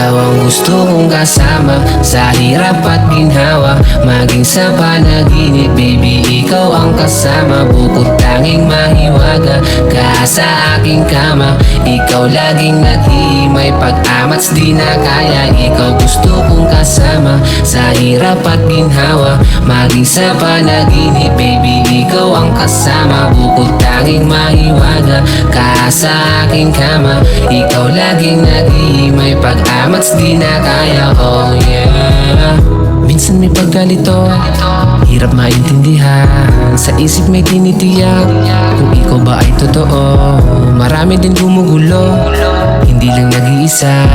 ikaw ang gusto kong kasama. Sa hirap at ginhawa, maging sa panaginip, baby, ikaw ang kasama. Bukod tanging mahiwaga ka sa aking kama. Ikaw laging naghihimay, pag-amats di na kaya. Ikaw gusto kong kasama. Sa hirap at ginhawa, maging sa panaginip, baby, ikaw ang kasama. Bukod tanging mahiwaga ka sa aking kama. Ikaw laging naghihimay, pag-amats di na kaya. Oh yeah. Minsan may pagkalito, hirap maintindihan. Sa isip may tinitiyak kung ikaw ba ay totoo. Marami din gumugulo, hindi lang nag-iisa.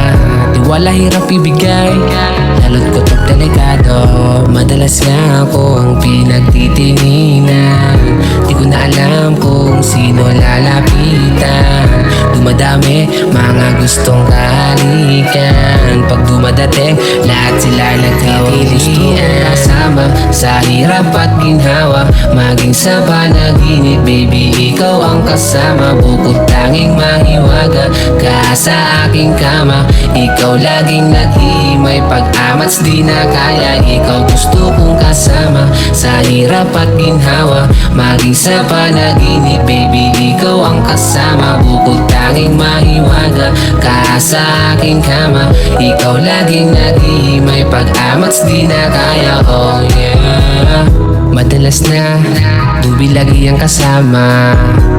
Tiwala hirap ibigay, lalo't ko't delikado. Madalas nga ako ang pinagtitinginan. Di ko na alam kung sino lalapitan. Dumadami mga gustong kahalikan. Pag dumadating, lahat sila nagtitilian. Kasama sa hirap at ginhawa, maging sa panaginip, baby, ikaw ang kasama. Bukod tanging mahiwaga ka sa aking kama. Ikaw laging naghihimay, pag-amats di na kaya. Ikaw gusto kong kasama. Sa hirap at ginhawa, maging sa panaginip, baby, ikaw ang kasama. Bukod tanging mahiwaga ka sa aking kama. Ikaw laging naghihimay, pag-amats di na kaya. Oh yeah. Madalas na dubi lagi ang kasama.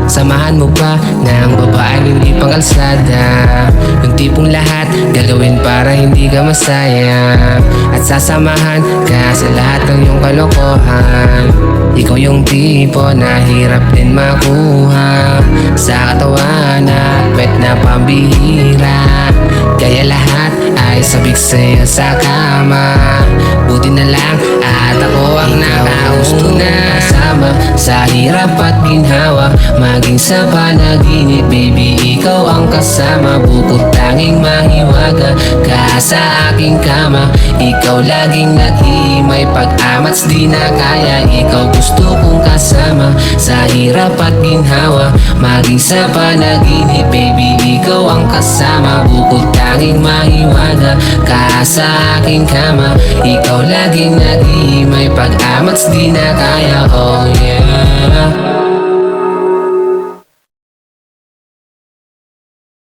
Samahan mo pa ng babaeng hindi pang kalsada. Yung tipong lahat gagawin para hindi ka masaya. At sasamahan ka sa lahat ng iyong kalokohan. Ikaw yung tipo na hirap din makuha. Sa katawan at pet na pambihira. Kaya lahat ay sabik sa'yo sa kama. Buti na lang at ako ang nakagusto na kasama. Sa hirap at ginhawa, maging sa panaginip, baby, ikaw ang kasama. Bukod tanging mahiwaga ka sa aking kama. Ikaw laging naghihimay, pag-amats di na kaya. Ikaw gusto kong kasama. Sa hirap at ginhawa, maging sa panaginip, baby, ikaw ang kasama. Bukod tanging mahiwaga ka sa aking kama. Ikaw laging naghihimay, pag-amats di na kaya. Oh yeah.